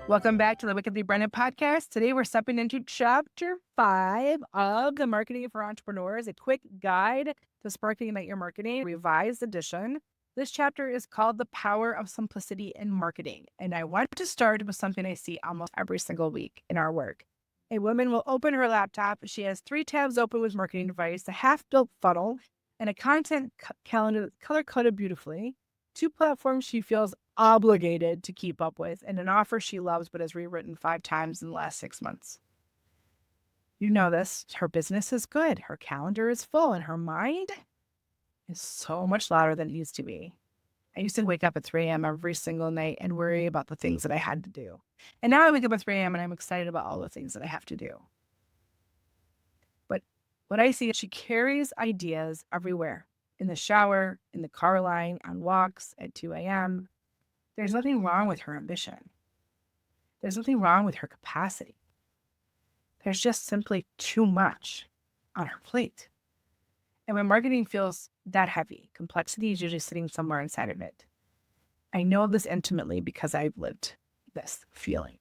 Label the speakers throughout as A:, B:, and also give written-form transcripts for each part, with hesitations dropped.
A: Welcome back to the Wickedly Brennan podcast. Today we're stepping into chapter 5 of the Marketing for Entrepreneurs, a quick guide to sparking ignite your marketing, revised edition. This chapter is called The Power of Simplicity in Marketing. And I want to start with something I see almost every single week in our work. A woman will open her laptop. She has 3 tabs open with marketing advice, a half-built funnel, and a content calendar that's color-coded beautifully. 2 platforms she feels obligated to keep up with, and an offer she loves but has rewritten 5 times in the last 6 months. You know this. Her business is good. Her calendar is full, and her mind is so much louder than it used to be. I used to wake up at 3 a.m. every single night and worry about the things that I had to do. And now I wake up at 3 a.m. and I'm excited about all the things that I have to do. But what I see is she carries ideas everywhere, in the shower, in the car line, on walks at 2 a.m. There's nothing wrong with her ambition. There's nothing wrong with her capacity. There's just simply too much on her plate. And when marketing feels that heavy, complexity is usually sitting somewhere inside of it. I know this intimately because I've lived this feeling.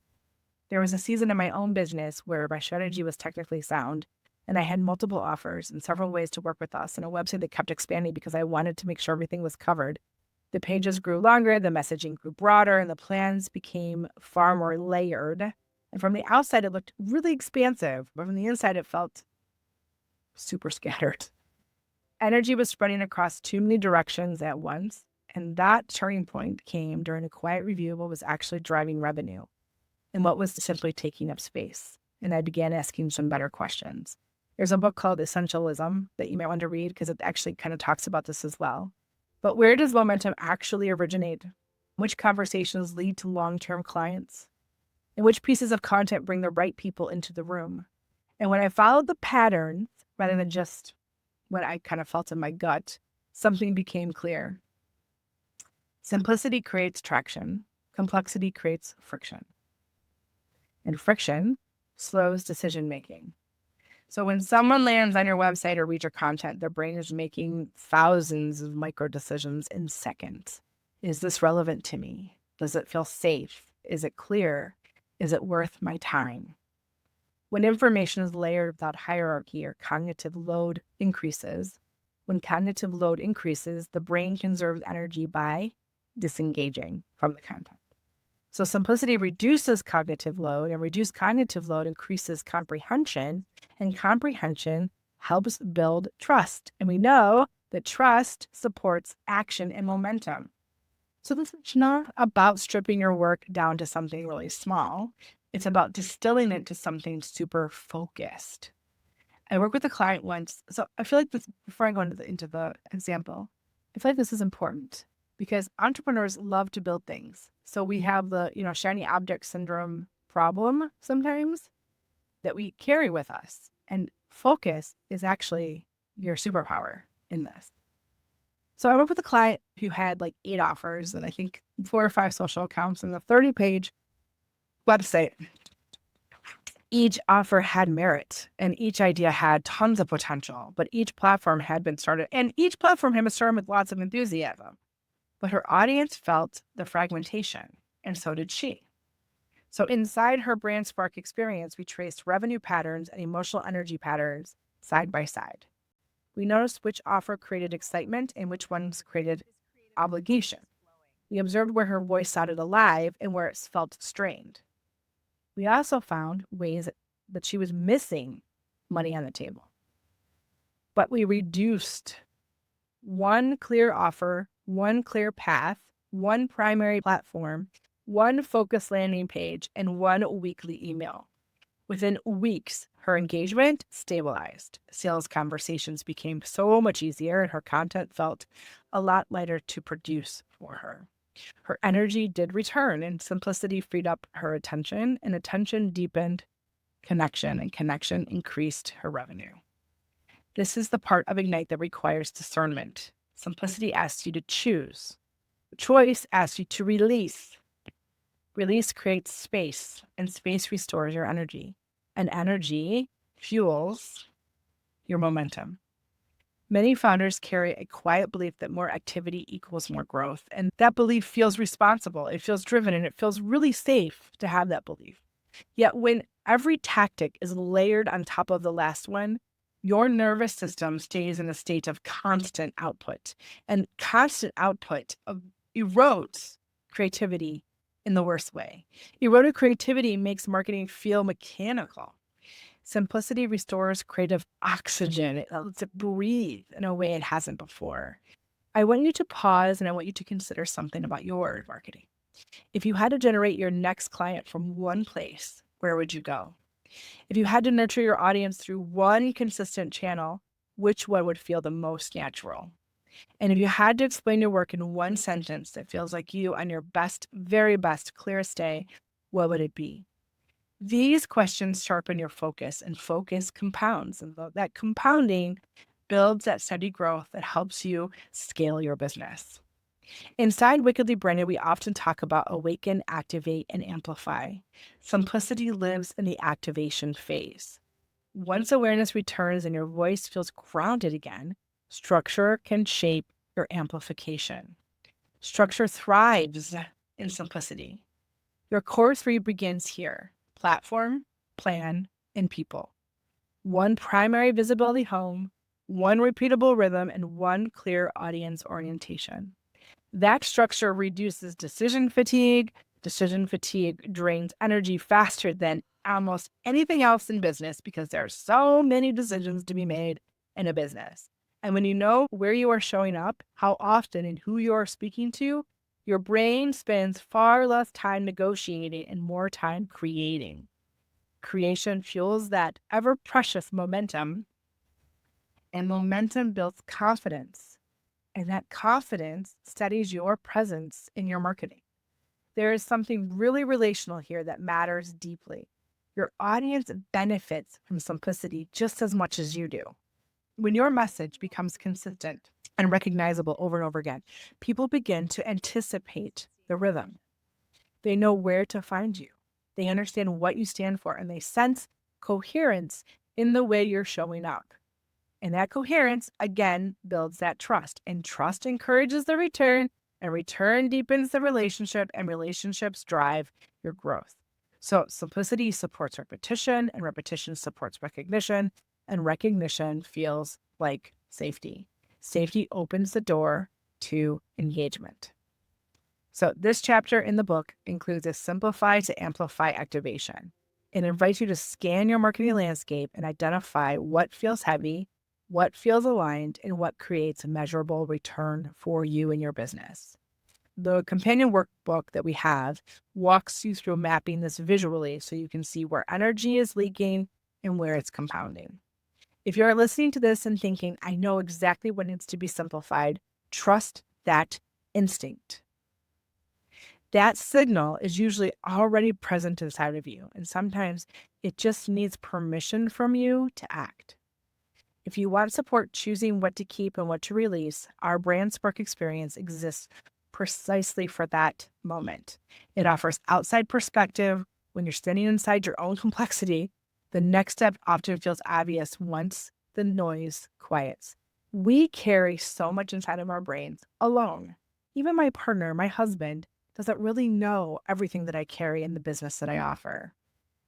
A: There was a season in my own business where my strategy was technically sound, and I had multiple offers and several ways to work with us, and a website that kept expanding because I wanted to make sure everything was covered. The pages grew longer, the messaging grew broader, and the plans became far more layered. And from the outside, it looked really expansive, but from the inside, it felt super scattered. Energy was spreading across too many directions at once, and that turning point came during a quiet review of what was actually driving revenue and what was simply taking up space. And I began asking some better questions. There's a book called Essentialism that you might want to read because it actually kind of talks about this as well. But where does momentum actually originate? Which conversations lead to long-term clients? And which pieces of content bring the right people into the room? And when I followed the patterns, rather than just what I kind of felt in my gut, something became clear. Simplicity creates traction. Complexity creates friction. And friction slows decision-making. So when someone lands on your website or reads your content, their brain is making thousands of micro decisions in seconds. Is this relevant to me? Does it feel safe? Is it clear? Is it worth my time? When information is layered without hierarchy or cognitive load increases, when cognitive load increases, the brain conserves energy by disengaging from the content. So simplicity reduces cognitive load, and reduced cognitive load increases comprehension, and comprehension helps build trust. And we know that trust supports action and momentum. So this is not about stripping your work down to something really small. It's about distilling it to something super focused. I worked with a client once. So I feel like this, before I go into the example, I feel like this is important because entrepreneurs love to build things. So we have the, shiny object syndrome problem sometimes that we carry with us. And focus is actually your superpower in this. So I worked with a client who had like 8 offers and I think 4 or 5 social accounts and a 30-page website. Each offer had merit and each idea had tons of potential, but each platform had been started and each platform had been started with lots of enthusiasm. But her audience felt the fragmentation, and so did she. So inside her brand spark experience, we traced revenue patterns and emotional energy patterns side by side. We noticed which offer created excitement and which ones created obligation. We observed where her voice sounded alive and where it felt strained. We also found ways that she was missing money on the table. But we reduced one clear offer, one clear path, one primary platform, one focused landing page, and one weekly email. Within weeks, her engagement stabilized. Sales conversations became so much easier, and her content felt a lot lighter to produce for her. Her energy did return, and simplicity freed up her attention, and attention deepened connection, and connection increased her revenue. This is the part of Ignite that requires discernment. Simplicity asks you to choose. Choice asks you to release. Release creates space, and space restores your energy. And energy fuels your momentum. Many founders carry a quiet belief that more activity equals more growth. And that belief feels responsible, it feels driven, and it feels really safe to have that belief. Yet when every tactic is layered on top of the last one, your nervous system stays in a state of constant output. And constant output erodes creativity in the worst way. Eroded creativity makes marketing feel mechanical. Simplicity restores creative oxygen. It lets it breathe in a way it hasn't before. I want you to pause and I want you to consider something about your marketing. If you had to generate your next client from one place, where would you go? If you had to nurture your audience through one consistent channel, which one would feel the most natural? And if you had to explain your work in one sentence that feels like you on your best, very best, clearest day, what would it be? These questions sharpen your focus, and focus compounds. And that compounding builds that steady growth that helps you scale your business. Inside Wickedly Branded, we often talk about awaken, activate, and amplify. Simplicity lives in the activation phase. Once awareness returns and your voice feels grounded again, structure can shape your amplification. Structure thrives in simplicity. Your core three begins here: platform, plan, and people. One primary visibility home, one repeatable rhythm, and one clear audience orientation. That structure reduces decision fatigue. Decision fatigue drains energy faster than almost anything else in business because there are so many decisions to be made in a business. And when you know where you are showing up, how often, and who you are speaking to, your brain spends far less time negotiating and more time creating. Creation fuels that ever precious momentum, and momentum builds confidence. And that confidence steadies your presence in your marketing. There is something really relational here that matters deeply. Your audience benefits from simplicity just as much as you do. When your message becomes consistent and recognizable over and over again, people begin to anticipate the rhythm. They know where to find you. They understand what you stand for, and they sense coherence in the way you're showing up. And that coherence, again, builds that trust. And trust encourages the return, and return deepens the relationship, and relationships drive your growth. So simplicity supports repetition, and repetition supports recognition, and recognition feels like safety. Safety opens the door to engagement. So this chapter in the book includes a simplify to amplify activation. It invites you to scan your marketing landscape and identify what feels heavy, what feels aligned, and what creates a measurable return for you and your business. The companion workbook that we have walks you through mapping this visually so you can see where energy is leaking and where it's compounding. If you're listening to this and thinking, I know exactly what needs to be simplified, trust that instinct. That signal is usually already present inside of you, and sometimes it just needs permission from you to act. If you want support choosing what to keep and what to release, our Brand Spark experience exists precisely for that moment. It offers outside perspective when you're standing inside your own complexity. The next step often feels obvious once the noise quiets. We carry so much inside of our brains alone. Even my partner, my husband, doesn't really know everything that I carry in the business that I offer.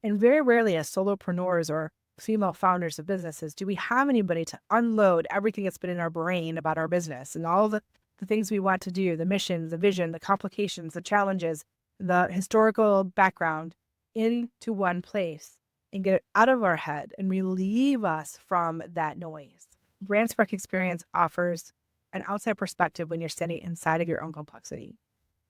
A: And very rarely as solopreneurs or female founders of businesses do we have anybody to unload everything that's been in our brain about our business and all the things we want to do, the mission, the vision, the complications, the challenges, the historical background into one place and get it out of our head and relieve us from that noise. Brand Spark experience offers an outside perspective when you're standing inside of your own complexity.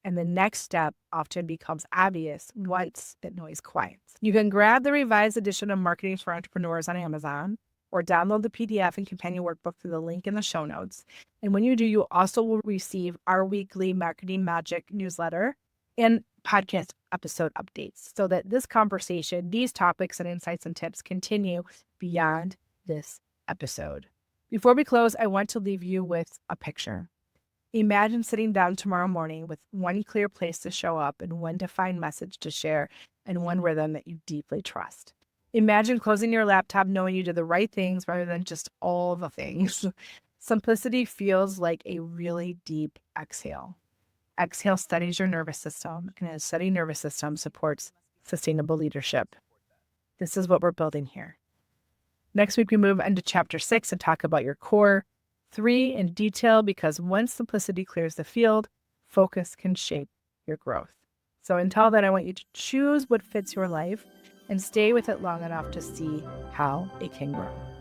A: And the next step often becomes obvious once that noise quiets. You can grab the revised edition of Marketing for Entrepreneurs on Amazon or download the PDF and companion workbook through the link in the show notes. And when you do, you also will receive our weekly Marketing Magic newsletter and podcast episode updates so that this conversation, these topics and insights and tips continue beyond this episode. Before we close, I want to leave you with a picture. Imagine sitting down tomorrow morning with one clear place to show up and one defined message to share and one rhythm that you deeply trust. Imagine closing your laptop knowing you did the right things rather than just all the things. Simplicity feels like a really deep exhale. Exhale steadies your nervous system, and a steady nervous system supports sustainable leadership. This is what we're building here. Next week, we move into chapter 6 and talk about your core 3 in detail, because once simplicity clears the field, focus can shape your growth. So until then, I want you to choose what fits your life and stay with it long enough to see how it can grow.